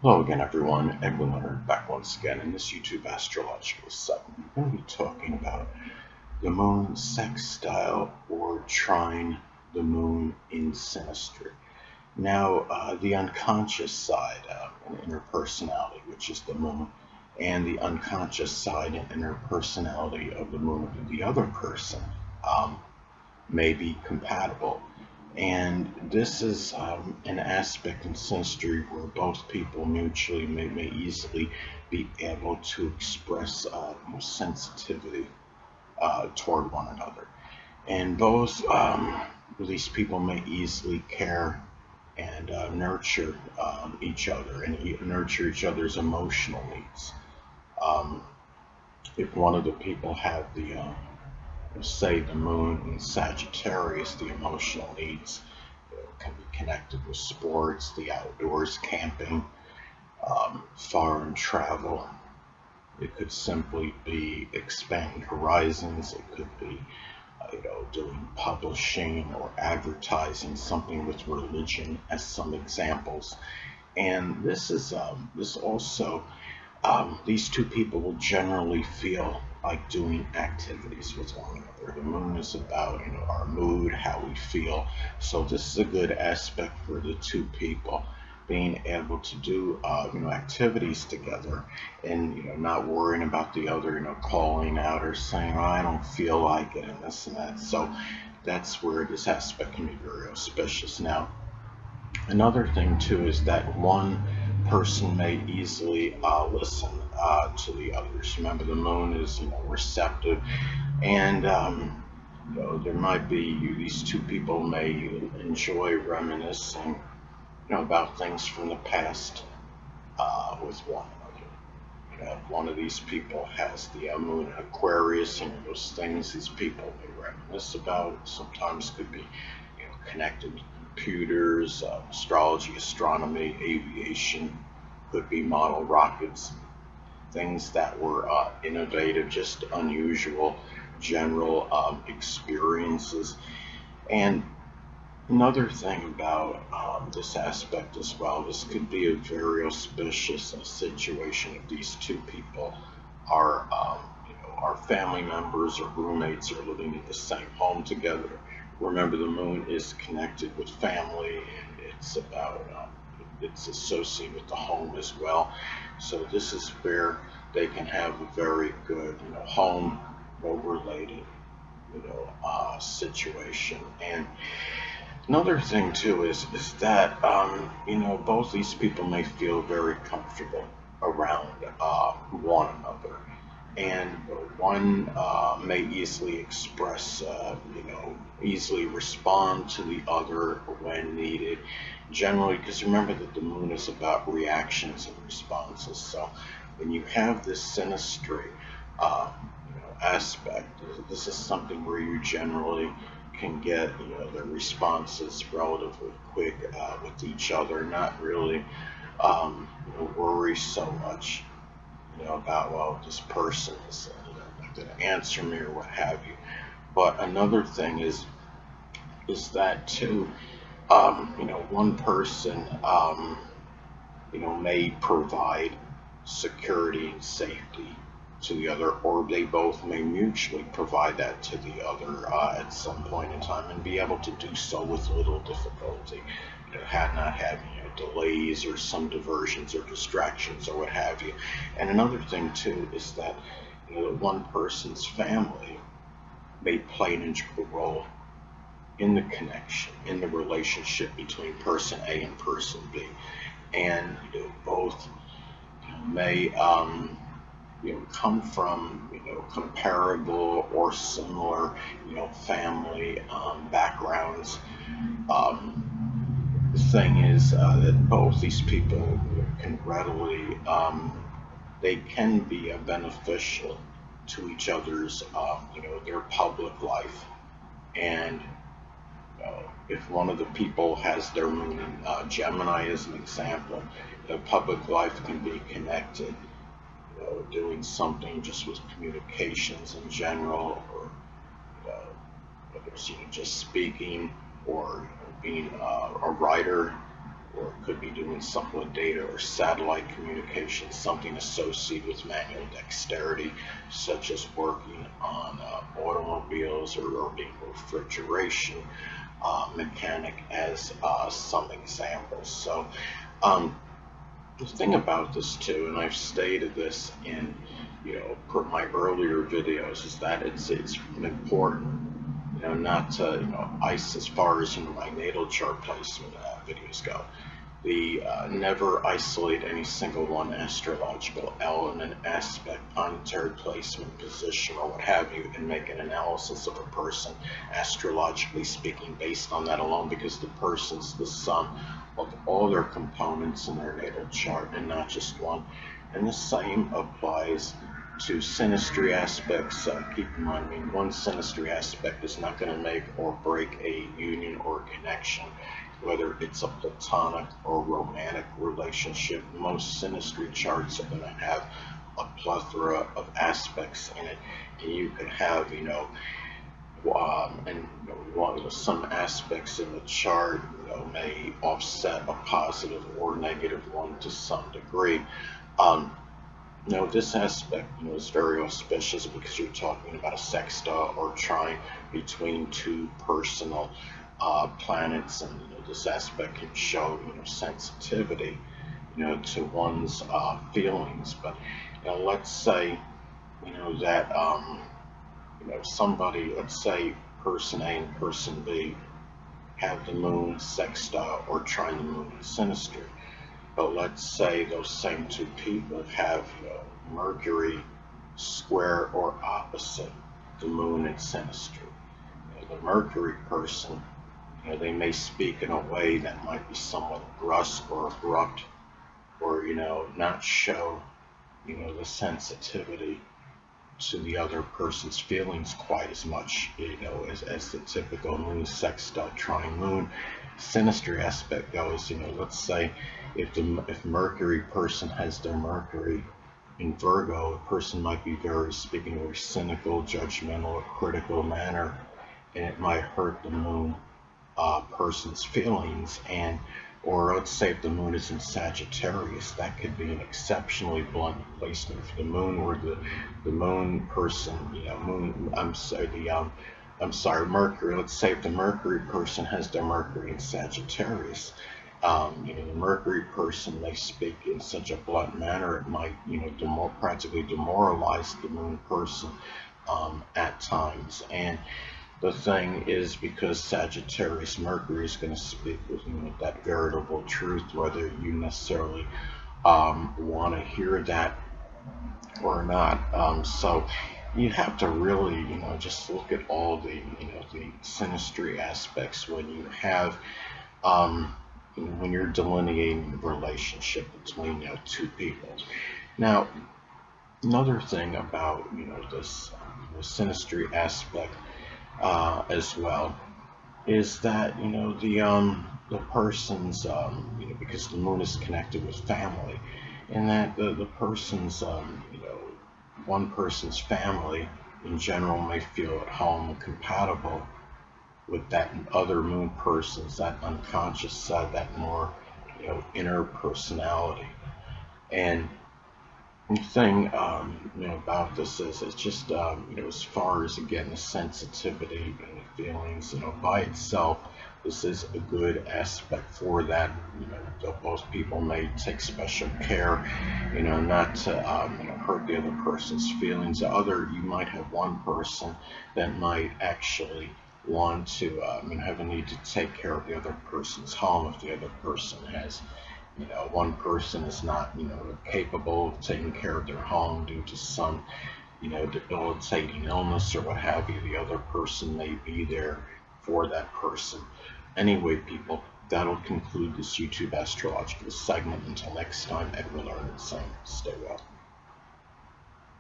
Hello again, everyone. Edwin Learnard back once again in this YouTube astrological segment. We're going to be talking about the moon sextile or trine the moon in synastry. Now, the unconscious side and inner personality, which is the moon, and the unconscious side and inner personality of the moon of the other person um, may be compatible. And this is an aspect in synastry where both people mutually may easily be able to express sensitivity toward one another. And both these people may easily care and nurture each other and nurture each other's emotional needs. Um, if one of the people have the say the moon in Sagittarius, the emotional needs can be connected with sports, the outdoors, camping, foreign travel. It could simply be expanding horizons. It could be, doing publishing or advertising, something with religion as some examples. And this also these two people will generally feel like doing activities with one another. The moon is about our mood, how we feel. So this is a good aspect for the two people being able to do activities together and not worrying about the other calling out or saying, oh, I don't feel like it and this and that. So that's where this aspect can be very auspicious. Now, another thing too is that one person may easily listen to the others. Remember, the moon is receptive, and there might be these two people may enjoy reminiscing about things from the past with one another. If one of these people has the moon in Aquarius, and those things these people may reminisce about sometimes could be connected to computers, astrology, astronomy, aviation, could be model rockets, things that were innovative, just unusual, general experiences. And another thing about this aspect as well, this could be a very auspicious situation if these two people are, are family members or roommates or living in the same home together. Remember, the moon is connected with family, and it's associated with the home as well. So this is where they can have a very good, home related, situation. And another thing too is that both these people may feel very comfortable around one another, and one may easily express, easily respond to the other when needed. Generally, because remember that the moon is about reactions and responses. So when you have this synastry aspect, this is something where you generally can get the responses relatively quick with each other, not really worry so much about, well, this person is not going to answer me or what have you. But another thing is that too, one person may provide security and safety to the other, or they both may mutually provide that to the other at some point in time, and be able to do so with little difficulty. Not having delays or some diversions or distractions or what have you. And another thing too is that one person's family may play an integral role in the connection, in the relationship between person A and person B, and both may come from comparable or similar family backgrounds. The thing is that both these people can readily they can be beneficial to each other's their public life. And if one of the people has their moon in Gemini as an example, the public life can be connected, doing something just with communications in general, or whether it's just speaking or being a writer, or it could be doing something with data or satellite communication, something associated with manual dexterity, such as working on automobiles or in refrigeration mechanic, as some examples. So the thing about this too, and I've stated this in my earlier videos, is that it's important, not to ice as far as my natal chart placement videos go. The never isolate any single one astrological element, aspect, planetary placement, position, or what have you, and make an analysis of a person, astrologically speaking, based on that alone, because the person's the sum of all their components in their natal chart and not just one. And the same applies to synastry aspects. Keep in mind, one synastry aspect is not going to make or break a union or connection, whether it's a platonic or romantic relationship. Most synastry charts are going to have a plethora of aspects in it, and you could have, some aspects in the chart, may offset a positive or negative one to some degree. This aspect, is very auspicious because you're talking about a sextile or trine between two personal planets, and this aspect can show, sensitivity, to one's feelings. But let's say, that somebody, let's say person A and person B, have the moon sextile or trine the moon in synastry. But let's say those same two people have Mercury square or opposite the moon in synastry. The Mercury person, they may speak in a way that might be somewhat brusque or abrupt, or not show the sensitivity to the other person's feelings quite as much, as the typical moon sextile trine moon synastry aspect goes. Let's say if Mercury person has their Mercury in Virgo, a person might be speaking in a very cynical, judgmental, or critical manner, and it might hurt the moon person's feelings. Or let's say if the moon is in Sagittarius, that could be an exceptionally blunt placement for the moon, where the moon person, Mercury. Let's say if the Mercury person has their Mercury in Sagittarius, the Mercury person may speak in such a blunt manner, it might, practically demoralize the moon person at times. And the thing is, because Sagittarius Mercury is going to speak with that veritable truth, whether you necessarily want to hear that or not. So you have to really, just look at all the synastry aspects when you have, when you're delineating the relationship between two people. Now, another thing about this synastry aspect as well is that the person's because the moon is connected with family, and that the person's one person's family in general may feel at home and compatible with that other moon person's, that unconscious side, that more inner personality. And the thing about this is, it's just as far as, again, the sensitivity and the feelings, by itself, this is a good aspect for that. Though most people may take special care, not to hurt the other person's feelings. You might have one person that might actually want to have a need to take care of the other person's home if the other person has. One person is not, capable of taking care of their home due to some, debilitating illness or what have you. The other person may be there for that person. Anyway, people, that'll conclude this YouTube astrological segment. Until next time, Edwin Learnard saying, stay well.